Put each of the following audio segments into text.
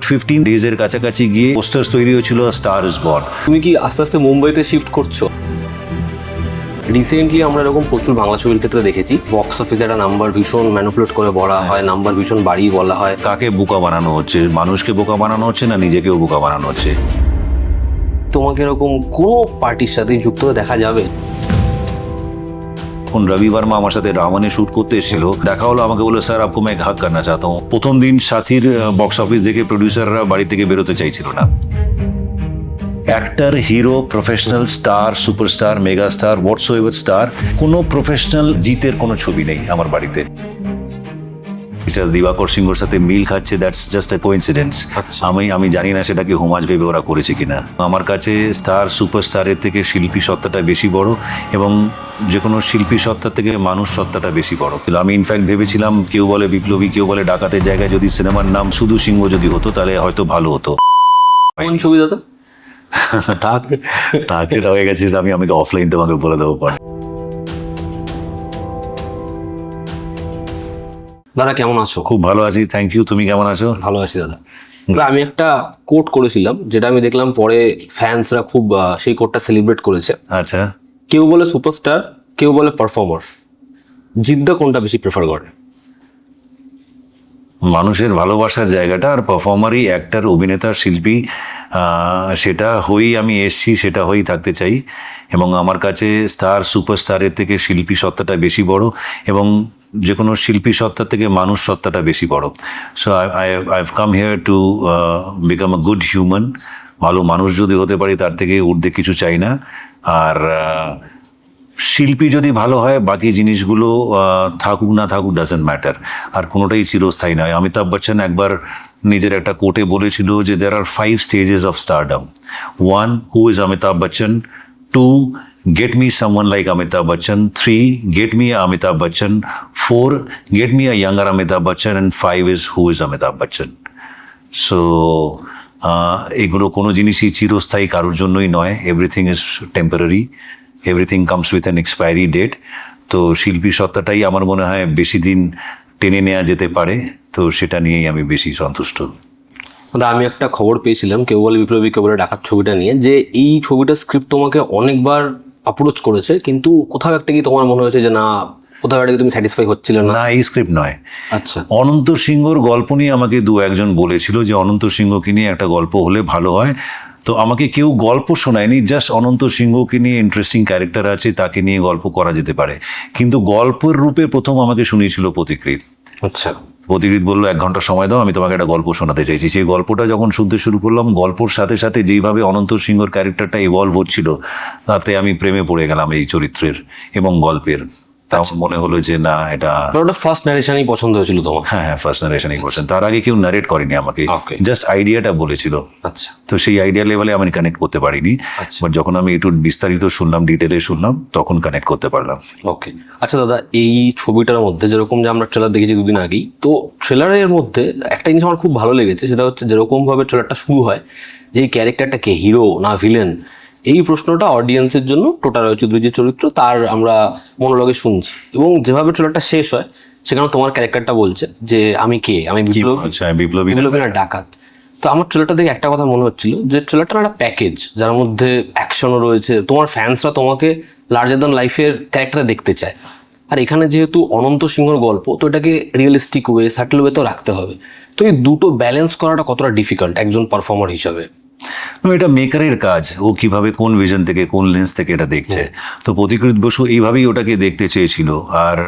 15 ডেজের কাছাকাছি গিয়ে পোস্টার্স তৈরি হয়েছিল স্টার ইজ বর্ন। তুমি কি আস্তে আস্তে মুম্বাইতে শিফট করছো? রিসেন্টলি আমরা এরকম প্রচুর বাংলা ছবির ক্ষেত্রে দেখেছি, বক্স অফিসে একটা নাম্বার ভীষণ ম্যানিপুলেট করে বলা হয়, নাম্বার ভীষণ বাড়িয়ে বলা হয়। কাকে বোকা বানানো হচ্ছে? মানুষকে বোকা বানানো হচ্ছে না নিজেকেও বোকা বানানো হচ্ছে? তোমাকে এরকম কোনো পার্টির সাথে যুক্ত হতে দেখা যাবে? এখন রবি বর্মা আমার সাথে রাবণে শুট করতে এসেছিল, দেখা হলো, আমাকে বলে স্যার আপকো मैं हक करना चाहता हूं। প্রথম দিন সাথীর বক্স অফিস দেখে প্রডিউসাররা বাড়ি থেকে বেরোতে চাইছিল না। Actor, hero, professional star, superstar, mega star, whatsoever star, কোনো প্রফেশনাল জিতের কোনো ছবি নেই আমার বাড়িতে। দিবাকর সিংহর সাথে মিল খাচ্ছে, দ্যাটস জাস্ট এ কোইন্সিডেন্স। আমি জানি না সেটাকে হোমাজ ভেবে ওরা করেছে কিনা। আমার কাছে স্টার, সুপারস্টারের থেকে শিল্পী সত্তাটা বেশি বড়, এবং যে কোনো শিল্পী সত্তার থেকে মানুষ সত্তাটা বেশি বড়। আমি ইনফ্যাক্ট ভেবেছিলাম, কেউ বলে বিপ্লবী, কেউ বলে ডাকাতের জায়গায় যদি সিনেমার নাম শুধু সিংহ যদি হতো তাহলে হয়তো ভালো হতো। কোন ছবি দাদা? যেটা হয়ে গেছে আমি আমাকে অফলাইন তোমাকে বলে দেবো পরে। দাদা কেমন আছো? খুব ভালো আছি, থ্যাংক ইউ। তুমি কেমন আছো? ভালো আছি দাদা। আমি একটা কোট করেছিলাম, যেটা আমি দেখলাম পরে ফ্যান্সরা খুব সেই কোটটা সেলিব্রেট করেছে। আচ্ছা, কেউ বলে সুপারস্টার, কেউ বলে পারফর্মার, জিদ্দা কোনটা বেশি প্রেফার করে? মানুষের ভালোবাসার জায়গাটা আর পারফর্মারই, অ্যাক্টর, অভিনেতা, শিল্পী, সেটা হয়েই আমি এসছি, সেটা হয়েই থাকতে চাই। এবং আমার কাছে স্টার, সুপারস্টারের থেকে শিল্পী সত্তাটা বেশি বড়, এবং যে কোনো শিল্পী সত্তার থেকে মানুষ সত্তাটা বেশি বড়। So I have come here to become a good human. ভালো মানুষ যদি হতে পারি তার থেকে ঊর্ধ্বে কিছু চাই না। আর শিল্পী যদি ভালো হয়, বাকি জিনিসগুলো থাকুক না থাকুক ডাজেন্ট ম্যাটার। আর কোনোটাই চিরস্থায়ী নয়। অমিতাভ বচ্চন একবার নিজের একটা কোটে বলেছিল যে there are 5 stages of stardom. 1, who is Amitabh Bachchan? 2, get me someone like Amitabh Bachchan. 3, get me a Amitabh Bachchan. 4, get me a younger Amitabh Bachchan. And 5 is who is Amitabh Bachchan. So এগুলো কোনো জিনিসই চিরস্থায়ী কারোর জন্যই নয়। Everything is temporary, everything comes with an expiry date. তো শিল্পী সত্তাটাই আমার মনে হয় বেশি দিন টেনে নেওয়া যেতে পারে, তো সেটা নিয়েই আমি বেশি সন্তুষ্ট। আমি একটা খবর পেয়েছিলাম, কেউ বলে বিপ্লবী, কেউ বলে ডাকাত ছবিটা নিয়ে, যে এই ছবিটার স্ক্রিপ্ট তোমাকে অনেকবার অ্যাপ্রোচ করেছে, কিন্তু কোথাও একটা কি তোমার মনে হয়েছে যে না, কোথাও একটা তুমি স্যাটিসফাই হচ্ছিল না? না, এই স্ক্রিপ্ট নয়। আচ্ছা, অনন্ত সিংহর গল্প নিয়ে আমাকে একজন বলেছিল যে অনন্ত সিংহকে নিয়ে একটা গল্প হলে ভালো হয়। তো আমাকে কেউ গল্প শোনায়নি, জাস্ট অনন্ত সিংহকে নিয়ে ইন্টারেস্টিং ক্যারেক্টার আছে, তাকে নিয়ে গল্প করা যেতে পারে। কিন্তু গল্পের রূপে প্রথম আমাকে শুনিয়েছিল প্রতিকৃত। আচ্ছা, প্রতিকৃত বললো 1 ঘন্টা সময় দাও, আমি তোমাকে একটা গল্প শোনাতে চাইছি। সেই গল্পটা যখন শুনতে শুরু করলাম, গল্পর সাথে সাথে যেইভাবে অনন্ত সিংহর ক্যারেক্টারটা ইভলভ হচ্ছিল, তাতে আমি প্রেমে পড়ে গেলাম এই চরিত্রের এবং গল্পের। তাও মনে হলো যে না, এটা ফার্স্ট ন্যারেশনই পছন্দ হয়েছিল তোমার? হ্যাঁ, ফার্স্ট নারেশনই করছেন। তার আগে কেউ নারেট করেনি আমাকে, জাস্ট আইডিয়াটা বলেছিল। আচ্ছা, তো সেই আইডিয়া লেভেলে আমি কানেক্ট করতে পারিনি, বাট যখন আমি একটু বিস্তারিত শুনলাম, ডিটেলে শুনলাম, তখন কানেক্ট করতে পারলাম। ওকে। আচ্ছা দাদা, এই ছবিটার মধ্যে যেরকম যে আমরা ট্রেলার দেখেছি 2 দিন আগেই, তো ট্রেলারের মধ্যে একটা জিনিস আমার খুব ভালো লেগেছে, সেটা হচ্ছে যেরকম ভাবে ট্রেলারটা শুরু হয়, যে এই ক্যারেক্টারটা কে, হিরো না ভিলেন, এই প্রশ্নটা অডিয়েন্সের জন্য টোটা রয় চৌধুরীর যে চরিত্র তার আমরা মনোলগে শুনছি, এবং যেভাবে ট্রেলারটা শেষ হয় সেখানে তোমার ক্যারেক্টারটা বলছে যে আমি কে, আমি বিপ্লবী না ডাকাত। তো আমার ট্রেলারটা দেখে একটা কথা মনে হচ্ছিল যে ট্রেলারটা একটা প্যাকেজ, যার মধ্যে অ্যাকশনও রয়েছে, তোমার ফ্যান্সরা তোমাকে লার্জার দ্যান লাইফের ক্যারেক্টারে দেখতে চায়। আর এখানে যেহেতু অনন্ত সিংহর গল্প, তো এটাকে রিয়েলিস্টিক ওয়ে, সাটল ওয়েতেও রাখতে হবে। তো এই দুটো ব্যালেন্স করাটা কতটা ডিফিকাল্ট একজন পারফর্মার হিসাবে? এটা মেকারের কাজ, ও কিভাবে কোন ভিশন থেকে, কোন লেন্স থেকে এটা দেখছে। তো প্রতিকৃত বসু এইভাবেই ওটাকে দেখতে চেয়েছিল। আর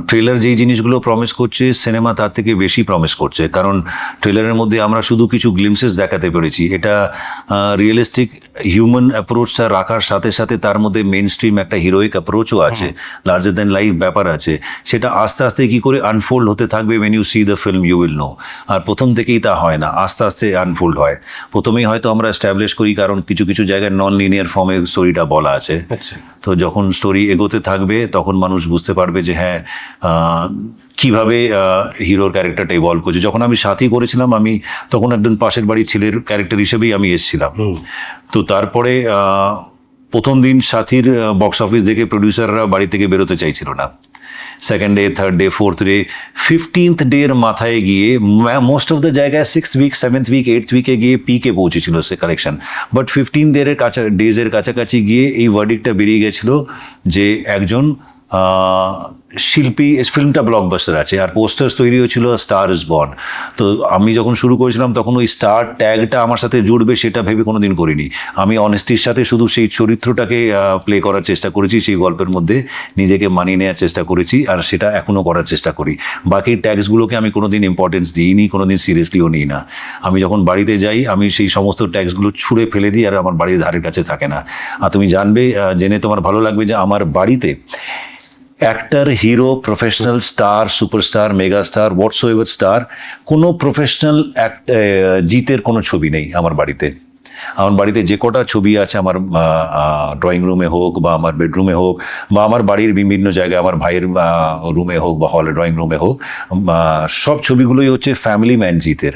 ট্রেলার যেই জিনিসগুলো প্রমিস করছে, সিনেমা তার থেকে বেশি প্রমিস করছে, কারণ ট্রেলারের মধ্যে আমরা শুধু কিছু গ্লিমসেস দেখাতে পেরেছি। এটা রিয়েলিস্টিক হিউম্যান অ্যাপ্রোচটা রাখার সাথে সাথে তার মধ্যে মেন স্ট্রিম একটা হিরোইক অ্যাপ্রোচও আছে, লার্জার দ্যান লাইফ ব্যাপার আছে। সেটা আস্তে আস্তে কি করে আনফোল্ড হতে থাকবে, when you see the film you will know. আর প্রথম থেকেই তা হয় না, আস্তে আস্তে আনফোল্ড হয়। প্রথমেই হয়তো আমরা এস্টাবলিশ করি, কারণ কিছু কিছু জায়গায় নন লিনিয়ার ফর্মে স্টোরিটা বলা আছে। তো যখন স্টোরি এগোতে থাকবে, তখন মানুষ বুঝতে পারবে যে হ্যাঁ, কিভাবে হিরোর ক্যারেক্টারটা ইভলভ করছে। যখন আমি সাথী করেছিলাম, আমি তখন একজন পাশের বাড়ির ছেলের ক্যারেক্টার হিসেবেই আমি এসেছিলাম। তো তারপরে প্রথম দিন সাথীর বক্স অফিস দেখে প্রডিউসাররা বাড়ি থেকে বেরোতে চাইছিল না। Second day, third day, fourth day, 15th ডের মাথায় গিয়ে মোস্ট অফ দ্য জায়গায় 6th week, 7th week, 8th উইকে গিয়ে পিকে পৌঁছেছিল সে কালেকশন। বাট 15 ডেজের কাছাকাছি গিয়ে এই ভার্ডিক্টটা বেরিয়ে গেছিল যে একজন শিল্পী, ফিল্মটা ব্লকবাস্টার আছে, আর পোস্টার্স তৈরি হয়েছিল স্টার ইজ বর্ন। তো আমি যখন শুরু করেছিলাম তখন ওই স্টার ট্যাগটা আমার সাথে জুড়বে সেটা ভেবে কোনো দিন করিনি। আমি অনেস্টির সাথে শুধু সেই চরিত্রটাকে প্লে করার চেষ্টা করেছি, সেই গল্পের মধ্যে নিজেকে মানিয়ে নেওয়ার চেষ্টা করেছি, আর সেটা এখনও করার চেষ্টা করি। বাকি ট্যাগসগুলোকে আমি কোনো দিন ইম্পর্টেন্স দিইনি, কোনো দিন সিরিয়াসলিও নিই না। আমি যখন বাড়িতে যাই আমি সেই সমস্ত ট্যাগসগুলো ছুঁড়ে ফেলে দিই, আর আমার বাড়ির ধারের কাছে থাকে না। আর তুমি জানবে, জেনে তোমার ভালো লাগবে যে আমার বাড়িতে actor, hero, professional star, superstar, megastar, whatsoever star, কোনো প্রফেশনাল জিতের কোনো ছবি নেই আমার বাড়িতে। আমার বাড়িতে যে কটা ছবি আছে, আমার ড্রয়িং রুমে হোক বা আমার বেডরুমে হোক বা আমার বাড়ির বিভিন্ন জায়গায়, আমার ভাইয়ের রুমে হোক বা হলে ড্রয়িং রুমে হোক, সব ছবিগুলোই হচ্ছে ফ্যামিলি ম্যান জিতের।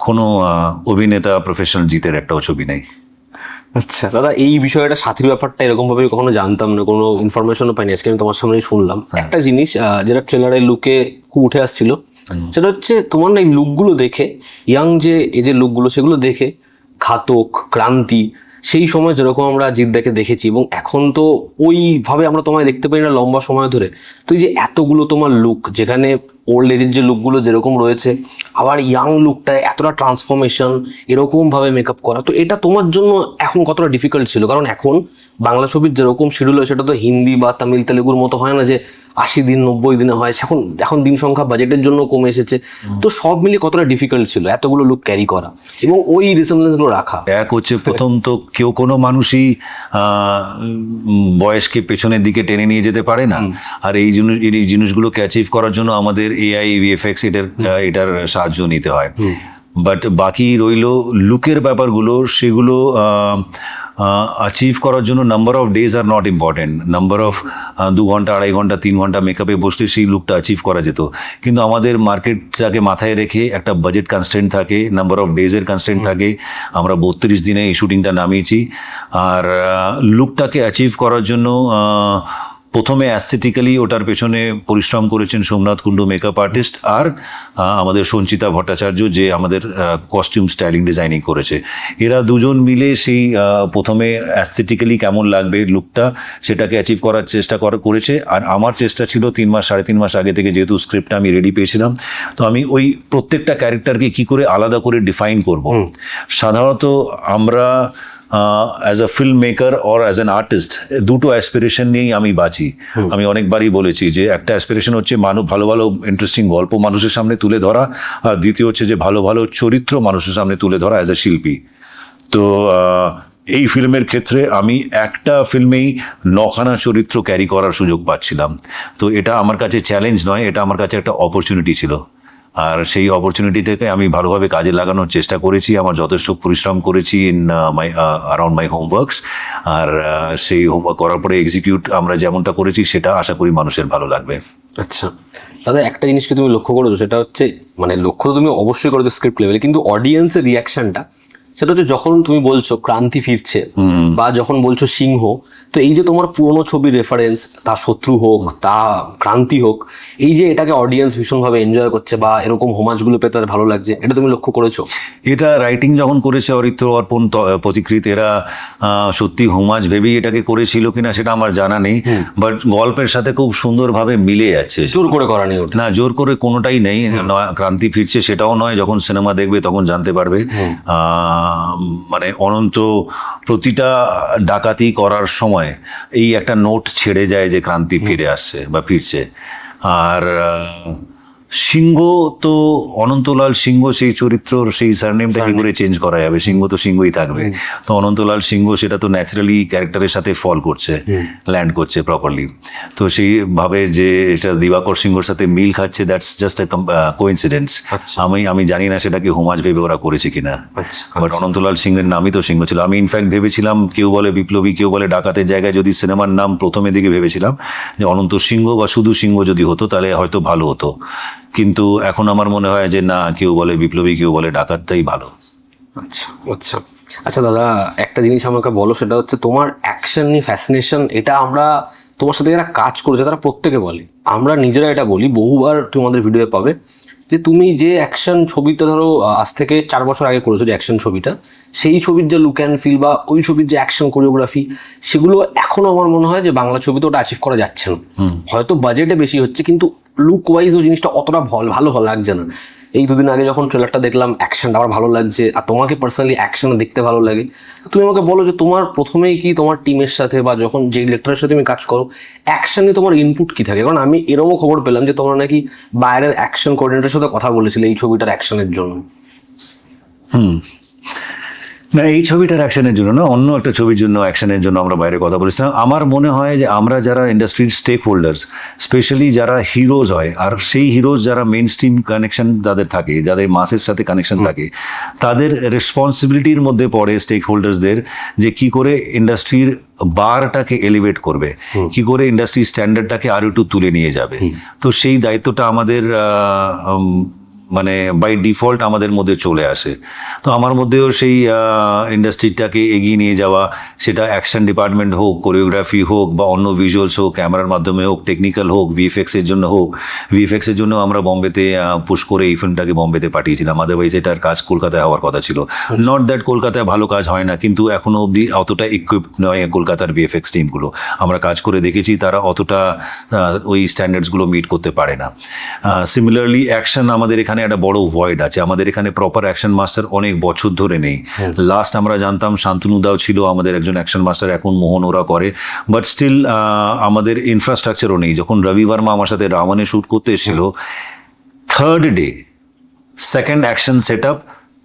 কোনো অভিনেতা প্রফেশনাল জিতের একটাও ছবি নেই। আচ্ছা দাদা, এই বিষয়টা সাথীর ব্যাপারটা এরকম ভাবে কখনো জানতাম না, কোনো ইনফরমেশনও পাইনি, আজকে আমি তোমার সামনেই শুনলাম। একটা জিনিস যেটা ট্রেলারের লুকে খুব উঠে আসছিল, সেটা হচ্ছে তোমার না এই লুকগুলো দেখে, ইয়াং যে এই যে লুকগুলো, সেগুলো দেখে ঘাতক, ক্রান্তি, সেই সময় যেরকম আমরা জিদ্দাকে দেখেছি, এবং এখন তো ওইভাবে আমরা তোমায় দেখতে পাই না লম্বা সময় ধরে। তো এই যে এতগুলো তোমার লুক, যেখানে ওল্ড এজের যে লুকগুলো যেরকম রয়েছে, আবার ইয়াং লুকটা এতটা ট্রান্সফরমেশন, এরকমভাবে মেকআপ করা, তো এটা তোমার জন্য এখন কতটা ডিফিকাল্ট ছিল? কারণ এখন বাংলা ছবির যেরকম শিডিউল হয় সেটা তো হিন্দি বা তামিল তেলেগুর মতো হয় না যে 80 দিন 90 দিনে হয়। এখন দিন সংখ্যা বাজেটের জন্য কমে এসেছে। তো সব মিলিয়ে কতটা ডিফিকাল্ট ছিল এতগুলো লুক ক্যারি করা এবং ওই রিসেমব্লেন্সগুলো রাখা? এক হচ্ছে, প্রথম তো কোনো মানুষই বয়সকে পেছনের দিকে টেনে নিয়ে যেতে পারে না, আর এই জিনিসগুলোকে অ্যাচিভ করার জন্য আমাদের এআই, ভিএফএক্স এটার সাহায্য নিতে হয়। বাট বাকি রইল লুকের ব্যাপারগুলো, সেগুলো অ্যাচিভ করার জন্য number of days are not important. Number of 2 ঘন্টা, 2.5 ঘন্টা, 3 ঘন্টা মেকআপে বসলে সেই লুকটা অ্যাচিভ করা যেত। কিন্তু আমাদের মার্কেটটাকে মাথায় রেখে একটা বাজেট কনস্ট্যান্ট থাকে, নাম্বার অফ ডেজের কনস্ট্যান্ট থাকে। আমরা 32 দিনে এই শুটিংটা নামিয়েছি, আর লুকটাকে অ্যাচিভ করার জন্য প্রথমে অ্যাস্থেটিক্যালি ওটার পেছনে পরিশ্রম করেছেন সোমনাথ কুণ্ডু, মেকআপ আর্টিস্ট, আর আমাদের সঞ্চিতা ভট্টাচার্য, যে আমাদের কস্টিউম স্টাইলিং ডিজাইনিং করেছে। এরা দুজন মিলে সেই প্রথমে অ্যাস্থেটিক্যালি কেমন লাগবে লুকটা, সেটাকে অ্যাচিভ করার চেষ্টা করেছে। আর আমার চেষ্টা ছিল 3 মাস, 3.5 মাস আগে থেকে, যেহেতু স্ক্রিপ্টটা আমি রেডি পেয়েছিলাম, তো আমি ওই প্রত্যেকটা ক্যারেক্টারকে কি করে আলাদা করে ডিফাইন করব। সাধারণত আমরা as a film maker or as an artist দুটো অ্যাসপিরেশন নিয়েই আমি বাঁচি। আমি অনেকবারই বলেছি যে একটা অ্যাসপিরেশন হচ্ছে ভালো ভালো ইন্টারেস্টিং গল্প মানুষের সামনে তুলে ধরা, আর দ্বিতীয় হচ্ছে যে ভালো ভালো চরিত্র মানুষের সামনে তুলে ধরা অ্যাজ আ শিল্পী। তো এই ফিল্মের ক্ষেত্রে আমি একটা ফিল্মেই 9খানা চরিত্র ক্যারি করার সুযোগ পাচ্ছিলাম। তো এটা আমার কাছে চ্যালেঞ্জ নয়, এটা আমার কাছে একটা অপরচুনিটি ছিল। আর সেই অপরচুনিটিটাকে আমি ভালোভাবে কাজে লাগানোর চেষ্টা করেছি, আমার যথেষ্ট পরিশ্রম করেছি in my around my homeworks. আর সেই হোমওয়ার্ক করার পরে এক্সিকিউট আমরা যেমনটা করেছি, সেটা আশা করি মানুষের ভালো লাগবে। আচ্ছা দাদা, একটা জিনিসকে তুমি লক্ষ্য করেছো, সেটা হচ্ছে, মানে লক্ষ্য তো তুমি অবশ্যই করেছো স্ক্রিপ্ট লেভেলে, কিন্তু অডিয়েন্সের রিয়াকশনটা, সেটা হচ্ছে যখন তুমি বলছো ক্রান্তি ফিরছে বা যখন বলছো সিংহ, তো এই যে তোমার পুরোনো ছবির রেফারেন্স, তা শত্রু হোক, তা ক্রান্তি হোক, এই যে এটাকে অডিয়েন্স ভীষণভাবে এনজয় করছে বা এরকম হোমাজগুলো পেতে তাদের ভালো লাগছে, এটা তুমি লক্ষ্য করেছো? এটা রাইটিং যখন করেছে অরিত্র, অর্পণ, প্রতিকৃত, এরা সত্যি হোমাজ ভেবেই এটাকে করেছিল কিনা সেটা আমার জানা নেই, বাট গল্পের সাথে খুব সুন্দরভাবে মিলে যাচ্ছে। জোর করে করা নেই ওটা? না, জোর করে কোনোটাই নেই। ক্রান্তি ফিরছে সেটাও নয়, যখন সিনেমা দেখবে তখন জানতে পারবে। মানে অনন্ত প্রতিটা ডাকাতি করার সময় এই একটা নোট ছেড়ে যায় যে ক্রান্তি ফিরে আসছে বা ফিরছে। আর সিংহ তো অনন্তলাল সিংহ, সেই চরিত্রর সেই সারনেমটা কি করে চেঞ্জ করা যাবে? সিংহ তো সিংহই থাকবে। তো অনন্তলাল সিংহ সেটা তো ন্যাচারালি ক্যারেক্টারের সাথে ফল করছে, ল্যান্ড করছে প্রপারলি। তো সেইভাবে যে এটা দিবাকর সিংহর সাথে মিল খাচ্ছে, দ্যাটস জাস্ট এ কোইন্সিডেন্স। আমি জানি না সেটাকে হোমাজ ভেবে ওরা করেছে কিনা, বাট অনন্তলাল সিংহের নামই তো সিংহ ছিল। আমি ইনফ্যাক্ট ভেবেছিলাম, কেউ বলে বিপ্লবী, কেউ বলে ডাকাতের জায়গায় যদি সিনেমার নাম প্রথমে দিকে ভেবেছিলাম যে অনন্ত সিংহ বা শুধু সিংহ যদি হতো তাহলে হয়তো ভালো হতো, কিন্তু এখন আমার মনে হয় যে না, কেউ বলে বিপ্লবী, কেউ বলে ডাকাতটাই ভালো। আচ্ছা আচ্ছা আচ্ছা দাদা, একটা জিনিস আমাকে বলো, সেটা হচ্ছে তোমার অ্যাকশন নিয়ে ফ্যাসিনেশন, এটা আমরা তোমার সাথে যারা কাজ করেছে তারা প্রত্যেকে বলে, আমরা নিজেরা এটা বলি, বহুবার তুমি আমাদের ভিডিওতে পাবে, যে তুমি যে অ্যাকশন ছবিটা ধরো আজ থেকে 4 বছর আগে করেছো যে অ্যাকশন ছবিটা, সেই ছবির যে লুক অ্যান্ড ফিল বা ওই ছবির যে অ্যাকশন কোরিওগ্রাফি, সেগুলো এখনো আমার মনে হয় যে বাংলা ছবিতে ওটা অ্যাচিভ করা যাচ্ছে না। হয়তো বাজেটে বেশি হচ্ছে, কিন্তু লুক ওয়াইজ ওই জিনিসটা অতটা ভালো লাগছে না। এই দুদিন আগে যখন ট্রেলারটা দেখলাম, অ্যাকশনটা আমার ভালো লাগছে, আর তোমাকে পার্সোনালি অ্যাকশনে দেখতে ভালো লাগে। তুমি আমাকে বলো যে তোমার প্রথমেই কি তোমার টিমের সাথে বা যখন যে ডিরেক্টরের সাথে তুমি কাজ করো, অ্যাকশনে তোমার ইনপুট কি থাকে? কারণ আমি এরকমও খবর পেলাম যে তোমরা নাকি বাইরের অ্যাকশন কোঅর্ডিনেটরের সাথে কথা বলেছিলে এই ছবিটার অ্যাকশনের জন্য। না, এই ছবিটার অ্যাকশনের জন্য না, অন্য একটা ছবির জন্য অ্যাকশনের জন্য আমরা বাইরে কথা বলেছিলাম। আমার মনে হয় যে আমরা যারা ইন্ডাস্ট্রির স্টেক হোল্ডার্স, স্পেশালি যারা হিরোজ হয়, আর সেই হিরোজ যারা মেইন স্ট্রিম কানেকশন যাদের থাকে, যাদের মাসের সাথে কানেকশন থাকে, তাদের রেসপন্সিবিলিটির মধ্যে পড়ে স্টেক হোল্ডার্সদের যে কি করে ইন্ডাস্ট্রির বারটাকে এলিভেট করবে, কি করে ইন্ডাস্ট্রির স্ট্যান্ডার্ডটাকে আরো একটু তুলে নিয়ে যাবে। তো সেই দায়িত্বটা আমাদের মানে বাই ডিফল্ট আমাদের মধ্যে চলে আসে। তো আমার মধ্যেও সেই ইন্ডাস্ট্রিটাকে এগিয়ে নিয়ে যাওয়া, সেটা অ্যাকশন ডিপার্টমেন্ট হোক, কোরিওগ্রাফি হোক, বা অন্য ভিজুয়ালস হোক, ক্যামেরার মাধ্যমে হোক, টেকনিক্যাল হোক, ভিএফএক্সের জন্য হোক। ভিএফএক্সের জন্য আমরা বম্বেতে পুশ করে এই ফিল্মটাকে বম্বেতে পাঠিয়েছিলাম, আদারওয়াইজ এটার কাজ কলকাতায় হওয়ার কথা ছিল। নট দ্যাট কলকাতায় ভালো কাজ হয় না, কিন্তু এখনও অবধি অতটা ইকুইপড নয় কলকাতার ভিএফএক্স টিমগুলো। আমরা কাজ করে দেখেছি তারা অতটা ওই স্ট্যান্ডার্ডসগুলো মিট করতে পারে না। সিমিলারলি অ্যাকশন আমাদের এখানে একটা বড় ভয়েড আছে, আমাদের এখানে প্রপার অ্যাকশন মাস্টার অনেক বছর ধরে নেই। লাস্ট আমরা জানতাম শান্তনু দাও ছিল আমাদের একজন অ্যাকশন মাস্টার, এখন মোহন ওরা করে, বাট স্টিল আমাদের ইনফ্রাস্ট্রাকচারও নেই। যখন রবি বর্মা আমার সাথে রাবণে শ্যুট করতে এসেছিল, third day second action set up,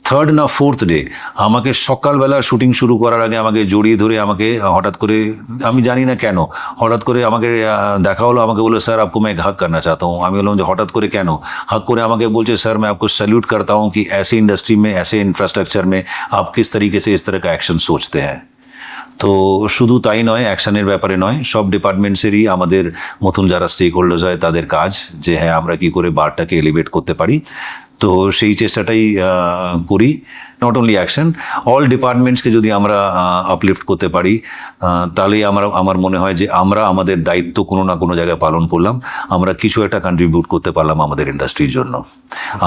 third না ফোর্থ ডে আমাকে সকালবেলা শুটিং শুরু করার আগে আমাকে জড়িয়ে ধরে আমাকে হঠাৎ করে, আমি জানি না কেন, হঠাৎ করে আমাকে দেখা হলো, আমাকে বললো স্যার आपको मैं हक करना चाहता हूँ। আমি বললাম যে হঠাৎ করে কেন? हक করে আমাকে বলছে স্যার मैं आपको सैल्यूट करता हूँ कि ऐसे इंडस्ट्री में, ऐसे इंफ्रास्ट्रक्चर में आप किस तरीके से इस तरह का एक्शन सोचते हैं। তো শুধু তাই নয়, অ্যাকশনের ব্যাপারে নয়, সব ডিপার্টমেন্টসেরই আমাদের মতন যারা স্টেক হোল্ডার্স হয় তাদের কাজ যে হ্যাঁ আমরা কি করে বারটাকে এলিভেট করতে পারি। তো সেই চেষ্টাটাই করি। নট অনলি অ্যাকশন, অল ডিপার্টমেন্টসকে যদি আমরা আপলিফট করতে পারি, তাহলেই আমার মনে হয় যে আমরা আমাদের দায়িত্ব কোনো না কোনো জায়গায় পালন করলাম, আমরা কিছু একটা কন্ট্রিবিউট করতে পারলাম আমাদের ইন্ডাস্ট্রির জন্য।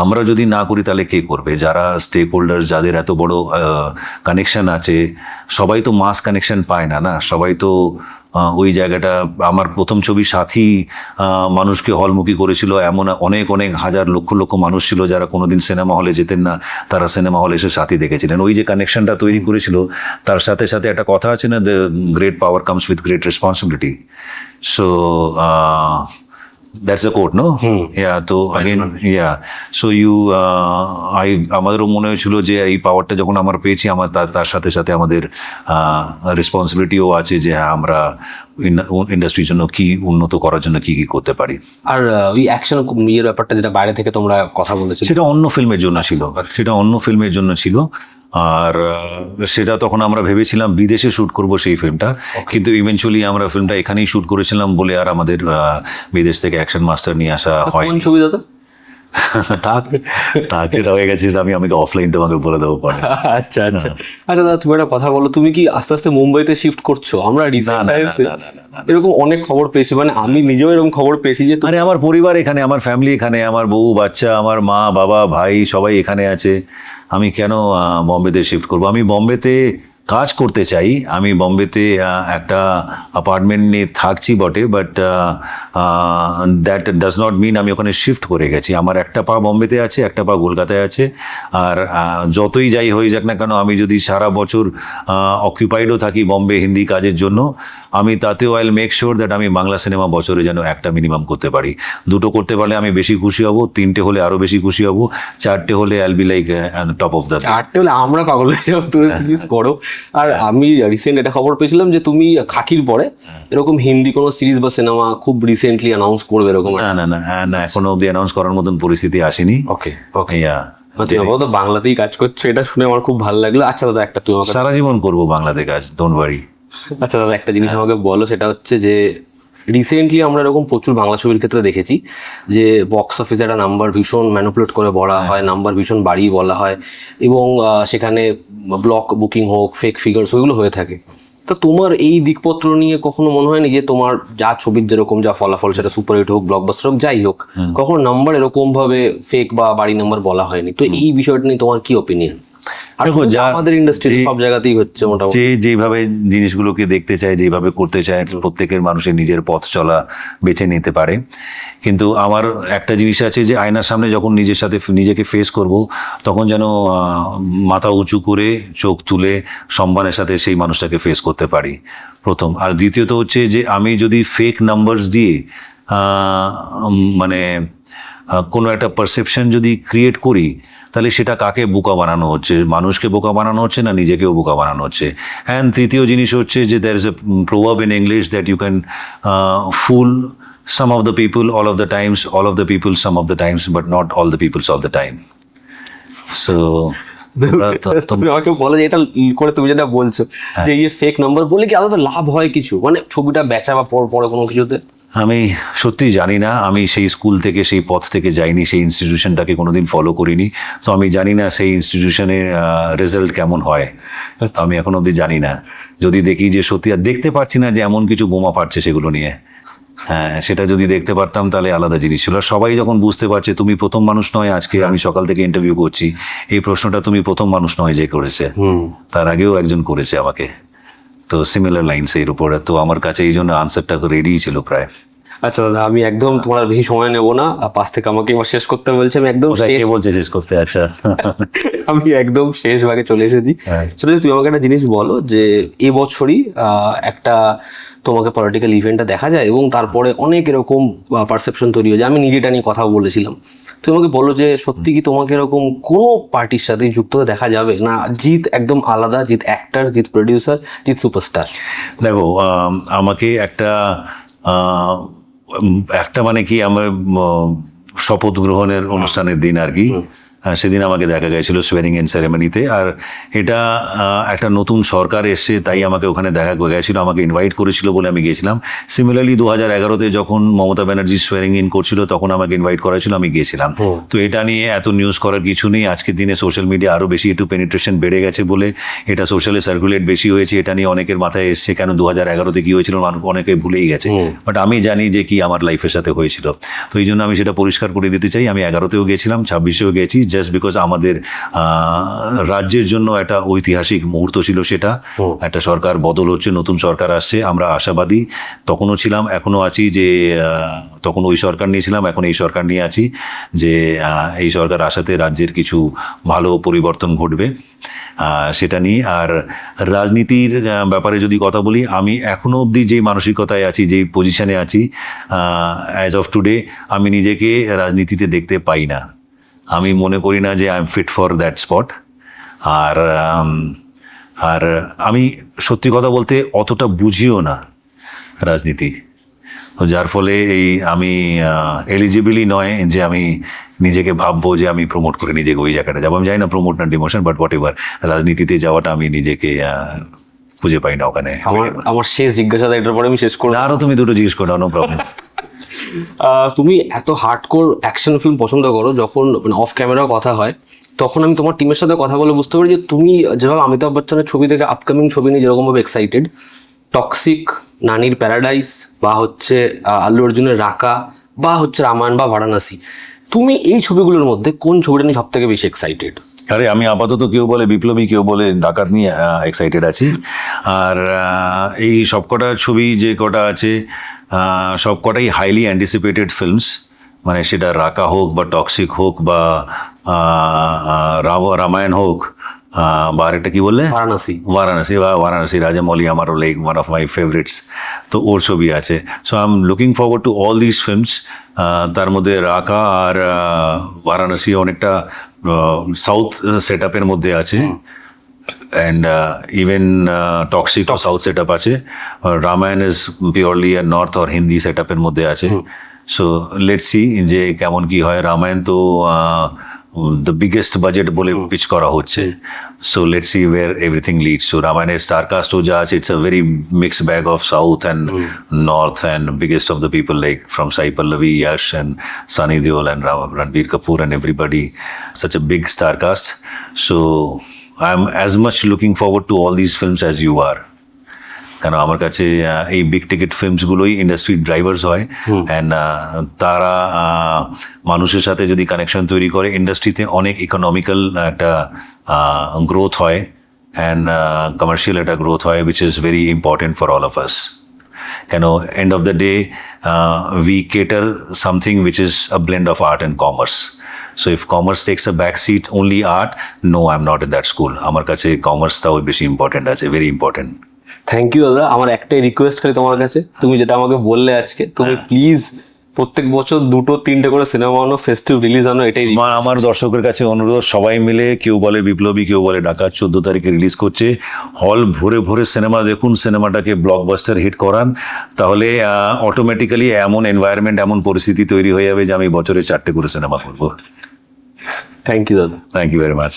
আমরা যদি না করি তাহলে কে করবে? যারা স্টেক হোল্ডার্স, যাদের এত বড় কানেকশন আছে, সবাই তো মাস কানেকশন পায় না, না সবাই তো ওই জায়গাটা। আমার প্রথম ছবি সাথী মানুষকে হলমুখী করেছিল, এমন অনেক অনেক হাজার লক্ষ লক্ষ মানুষ ছিল যারা কোনোদিন সিনেমা হলে যেতেন না, তারা সিনেমা হলে এসে সাথী দেখেছিলেন। ওই যে কানেকশনটা তৈরি করেছিল, তার সাথে সাথে একটা কথা আছে না, the great power comes with great responsibility. So that's a quote, no? Yeah, তো again, yeah, so you আমাদেরও মনে হয়েছিল যে এই পাওয়ারটা যখন আমরা পেয়েছি, আমার তার সাথে সাথে আমাদের রেসপন্সিবিলিটিও আছে যে হ্যাঁ আমরা ইন্ডাস্ট্রির জন্য কি উন্নত করার জন্য কি কি করতে পারি। আর ওই অ্যাকশন ইয়ের ব্যাপারটা যেটা বাইরে থেকে তোমরা কথা বলেছো, সেটা অন্য ফিল্মের জন্য ছিল, সেটা অন্য ফিল্মের জন্য ছিল। আর সেটা তখন আমরা ভেবেছিলাম বিদেশে শ্যুট করব সেই ফিল্মটা, কিন্তু ইভেনচুয়ালি আমরা ফিল্মটা এখানেই শ্যুট করেছিলাম বলে আর আমাদের বিদেশ থেকে অ্যাকশন মাস্টার নিয়ে আসা হয়। কোন ছবি দাদা? যেটা হয়ে গেছে আমি আমাকে অফলাইন তোমাকে বলে দেবো পরে। আচ্ছা আচ্ছা আচ্ছা দাদা, তুমি একটা কথা বলো, তুমি কি আস্তে আস্তে মুম্বাইতে শিফট করছো? আমরা রিসেন্ট টাইমসে এরকম অনেক খবর পেয়েছি, মানে আমি নিজেও এরকম খবর পেয়েছি যে আরে আমার পরিবার এখানে, আমার ফ্যামিলি এখানে, আমার বউ বাচ্চা, আমার মা বাবা ভাই সবাই এখানে আছে। আমি কেন বম্বেতে শিফট করবো? আমি বম্বেতে কাজ করতে চাই, আমি বম্বেতে একটা অ্যাপার্টমেন্ট নিয়ে থাকছি বটে, but that does not mean আমি ওখানে শিফট করে গেছি। আমার একটা পা বম্বেতে আছে, একটা পা কলকাতায় আছে। আর যতই যাই হয়ে যাক না কেন, আমি যদি সারা বছর অকুপাইডও থাকি বম্বে হিন্দি কাজের জন্য, আমি তাতেও আইল মেক শিওর দ্যাট আমি বাংলা সিনেমা বছরে যেন একটা মিনিমাম করতে পারি। দুটো করতে পারলে আমি বেশি খুশি হব, তিনটে হলে আরও বেশি খুশি হব, চারটে হলে আইল be like top of the. চারটে হলে আমরা পাগল হয়ে যাবো, তুমি প্লিজ করো। আর আমি রিসেন্ট একটা খবর পেয়েছিলাম যে তুমি খাকির পরে এরকম হিন্দি কোনো সিরিজ বা সিনেমা খুব রিসেন্টলি অ্যানাউন্স করবে এরকম। না এখনো অব্দি অ্যানাউন্স করার মতন পরিস্থিতি আসেনি। ওকে ওকে, তো বাংলাতেই কাজ করছো, এটা শুনে আমার খুব ভালো লাগলো। আচ্ছা দাদা, একটা তুমি সারা জীবন করবো বাংলাতে কাজ, ডোন্ট ওয়ারি। আচ্ছা দাদা, একটা জিনিস আমাকে বলো, সেটা হচ্ছে যে রিসেন্টলি আমরা এরকম প্রচুর বাংলা ছবির ক্ষেত্রে দেখেছি যে বক্স অফিসে একটা নাম্বার ভীষণ ম্যানিপুলেট করে বলা হয়, নাম্বার ভীষণ বাড়িয়ে বলা হয়, এবং সেখানে ব্লক বুকিং হোক, ফেক ফিগার্স, ওইগুলো হয়ে থাকে। তো তা তোমার এই দিকপত্র নিয়ে কখনো মনে হয়নি যে তোমার যা ছবির যেরকম যা ফলাফল, সেটা সুপারহিট হোক, ব্লকবাস্টার হোক, যাই হোক, কখনো নাম্বার এরকম ভাবে ফেক বা বাড়ি নাম্বার বলা হয়নি? তো এই বিষয়টা নিয়ে তোমার কি ওপিনিয়ন? আর দেখো, শুধু যা আমাদের ইন্ডাস্ট্রি সব জায়গাতেই হচ্ছে মোটামুটি। যে যেভাবে জিনিসগুলোকে দেখতে চায়, যেভাবে করতে চায়, প্রত্যেকের মানুষের নিজের পথ চলা বেছে নিতে পারে। কিন্তু আমার একটা জিনিস আছে যে আয়নার সামনে যখন নিজের সাথে নিজেকে ফেস করব, তখন যেন মাথা উঁচু করে চোখ তুলে সম্মানের সাথে সেই মানুষটাকে ফেস করতে পারি, প্রথম। আর দ্বিতীয়ত হচ্ছে যে আমি যদি ফেক নাম্বারস দিয়ে মানে কোনো একটা পারসেপশন যদি ক্রিয়েট করি, তাহলে সেটা কাকে বোকা বানানো হচ্ছে? মানুষকে বোকা বানানো হচ্ছে না নিজেকেও বোকা বানানো হচ্ছে? অ্যান্ড তৃতীয় জিনিস হচ্ছে যে দ্যার ইজ এ প্রভাব in English that you can fool some of the people all of the times, all of the people some of the times, but not all the peoples all the time. So তুমি আমাকে বলো যে এটা করে তুমি যেটা বলছো যে এই ফেক নাম্বার বলে কি আদৌ লাভ হয় কিছু, মানে ছবিটা বেচা বা পরে কোনো কিছুতে? আমি সত্যি জানি না, আমি সেই স্কুল থেকে সেই পথ থেকে যাইনি, সেই ইনস্টিটিউশনটাকে কোনোদিন ফলো করিনি, তো আমি জানি না সেই ইনস্টিটিউশনের রেজাল্ট কেমন হয়। আমি এখন অবধি জানি না। যদি দেখি যে সত্যি, আর দেখতে পাচ্ছি না যে এমন কিছু বোমা ফাটছে সেগুলো নিয়ে। হ্যাঁ, সেটা যদি দেখতে পারতাম তাহলে আলাদা জিনিস ছিল। আর সবাই যখন বুঝতে পারছে, তুমি প্রথম মানুষ নয়, আজকে আমি সকাল থেকে ইন্টারভিউ করছি, এই প্রশ্নটা তুমি প্রথম মানুষ নয় যে করেছে, তার আগেও একজন করেছে আমাকে। তো সিমিলার লাইনস এর উপরে, তো আমার কাছে এই জন্য আনসারটা রেডি ছিল প্রায়। আচ্ছা দাদা, আমি একদম তোমার বেশি সময় নেব না, পাশ থেকে আমাকে এবার শেষ করতে বলছে, আমি একদম কে বলছে শেষ করতে? আচ্ছা, আমি একদম শেষ ভাগে চলে এসেছি। সেটা তুমি আমাকে একটা জিনিস বলো যে এবছরই একটা তোমাকে পলিটিক্যাল ইভেন্টটা দেখা যায় এবং তারপরে অনেক এরকম পারসেপশন তৈরি হয়ে যায়। আমি নিজেটা নিয়ে কথা বলেছিলাম, তুমি আমাকে বলো যে সত্যি কি তোমাকে এরকম কোনো পার্টির সাথে যুক্ত দেখা যাবে না? জিৎ একদম আলাদা, Jeet actor, Jeet producer, Jeet superstar. দেখো, আমাকে একটা মানে কি, আমার শপথ গ্রহণের অনুষ্ঠানের দিন আর কি, সেদিন আমাকে দেখা গেছিল সোয়ারিং ইন সেরেমনিতে। আর এটা একটা নতুন সরকার এসছে, তাই আমাকে ওখানে দেখা গেছিল, আমাকে ইনভাইট করেছিল বলে আমি গিয়েছিলাম। সিমিলারলি 2011-তে যখন মমতা ব্যানার্জি সোয়ারিং ইন করছিল, তখন আমাকে ইনভাইট করা ছিল, আমি গিয়েছিলাম। তো এটা নিয়ে এত নিউজ করার কিছু নেই। আজকের দিনে সোশ্যাল মিডিয়া আরও বেশি একটু পেনিট্রেশন বেড়ে গেছে বলে এটা সোশ্যালে সার্কুলেট বেশি হয়েছে, এটা নিয়ে অনেকের মাথায় এসছে কেন 2011-তে কী হয়েছিল, মানুষ অনেকে ভুলেই গেছে। বাট আমি জানি যে কি আমার লাইফের সাথে হয়েছিল, তো এই জন্য আমি সেটা পরিষ্কার করে দিতে চাই। আমি 11-তেও গেছিলাম, 26-এও গেছি, জাস্ট বিকজ আমাদের রাজ্যের জন্য একটা ঐতিহাসিক মুহূর্ত ছিল সেটা। একটা সরকার বদল হচ্ছে, নতুন সরকার আসছে, আমরা আশাবাদী, তখনও ছিলাম, এখনও আছি, যে তখন ওই সরকার নিয়েছিলাম, এখন এই সরকার নিয়ে আছি, যে এই সরকার আসাতে রাজ্যের কিছু ভালো পরিবর্তন ঘটবে, সেটা নিয়ে। আর রাজনীতির ব্যাপারে যদি কথা বলি, আমি এখনো অবধি যেই মানসিকতায় আছি, যেই পজিশনে আছি, অ্যাজ অফ টুডে, আমি নিজেকে রাজনীতিতে দেখতে পাই না। আমি মনে করি না যে I am fit for that spot. আর আমি সত্যি কথা বলতে অতটা বুঝিও না রাজনীতি, তো যার ফলে আমি এলিজিবলই নয় যে আমি নিজেকে ভাববো যে আমি প্রমোট করে নিজেকে ওই জায়গাটা যাবো। আমি জানি না প্রমোট না ডিমোশন, বাট হোয়াট এভার, রাজনীতিতে যাওয়াটা আমি নিজেকে খুঁজে পাই না ওখানে। আমার শেষ জিজ্ঞাসা, এটার পরে আমি শেষ করবো। আরও তুমি দুটো জিজ্ঞেস করো, নো প্রবলেম। তুমি এত হার্ডকোর অ্যাকশন ফিল্ম পছন্দ করো, যখন মানে অফ ক্যামেরাও কথা হয়, তখন আমি তোমার টিমের সাথে কথা বলে বুঝতে পারি যে তুমি যেভাবে অমিতাভ বচ্চনের ছবি থেকে আপকামিং ছবি নিয়ে যেরকমভাবে এক্সাইটেড, টক্সিক, নানির প্যারাডাইস, বা হচ্ছে আল্লু অর্জুনের রাকা, বা হচ্ছে রামায়ণ বা বারাণসী, তুমি এই ছবিগুলোর মধ্যে কোন ছবিটা নিয়ে সব থেকে বেশি এক্সাইটেড? আরে আমি আপাতত কেউ বলে বিপ্লবী, কেউ বলে ডাকাত নিয়ে এক্সাইটেড আছি। আর এই সবকটা ছবি যে কটা আছে, সবকটাই হাইলি অ্যান্টিসিপেটেড ফিল্মস, মানে সেটা রাকা হোক বা টক্সিক হোক বা রামায়ণ হোক, বা আরেকটা কি বললে, বারাণসী রাজামৌলি, আমারও like one of my favourites, তো ওর ছবি আছে। So I am looking forward to all this films. তার মধ্যে রাকা আর বারাণসী অনেকটা সাউথ সেট আপের মধ্যে আছে, and even toxic South set up আছে, Ramayana is purely North or Hindi সেট আপের মধ্যে আছে। সো লেটস সি যে কেমন কি হয়। রামায়ণ তো the biggest budget বলে পিচ করা হচ্ছে, so let's see where everything leads. So Ramayana star cast ho ja ache, it's a very mixed bag of south and north, and biggest of the people like from Sai Pallavi, Yash and Sunny Deol and Ranbir Kapoor and everybody, such a big star cast. So I'm as much looking forward to all these films as you are. কেন আমার কাছে এই big ticket ফিল্মসগুলোই industry drivers হয়, and তারা মানুষের সাথে যদি connection তৈরি করে, ইন্ডাস্ট্রিতে অনেক ইকোনমিক্যাল একটা গ্রোথ হয়, অ্যান্ড কমার্শিয়াল একটা গ্রোথ হয়, which is very important for all of us. কেন end of the day we cater something which is a blend of art and commerce. So if commerce takes a back seat, only art, no, I'm not in that school. আমার কাছে কমার্সটাও বেশি important আছে, very important. Thank you দাদা। আমার একটাই request করি তোমার কাছে, তুমি যেটা আমাকে বললে আজকে, তুমি প্লিজ প্রত্যেক বছর 2-3টে করে সিনেমা আনো, ফেস্টিভ রিলিজ আনো, এটাই আমার দর্শকের কাছে অনুরোধ, সবাই মিলে, কেউ বলে বিপ্লবী, কেউ বলে ডাকাত, 14 তারিখে রিলিজ করছে, হল ভরে ভরে সিনেমা দেখুন, সিনেমাটাকে ব্লকবাস্টার হিট করান, তাহলে অটোমেটিক্যালি এমন এনভায়রনমেন্ট, এমন পরিস্থিতি তৈরি হয়ে যাবে যে আমি বছরে 4টে করে সিনেমা করবো। থ্যাংক ইউ দাদা। Thank you very much.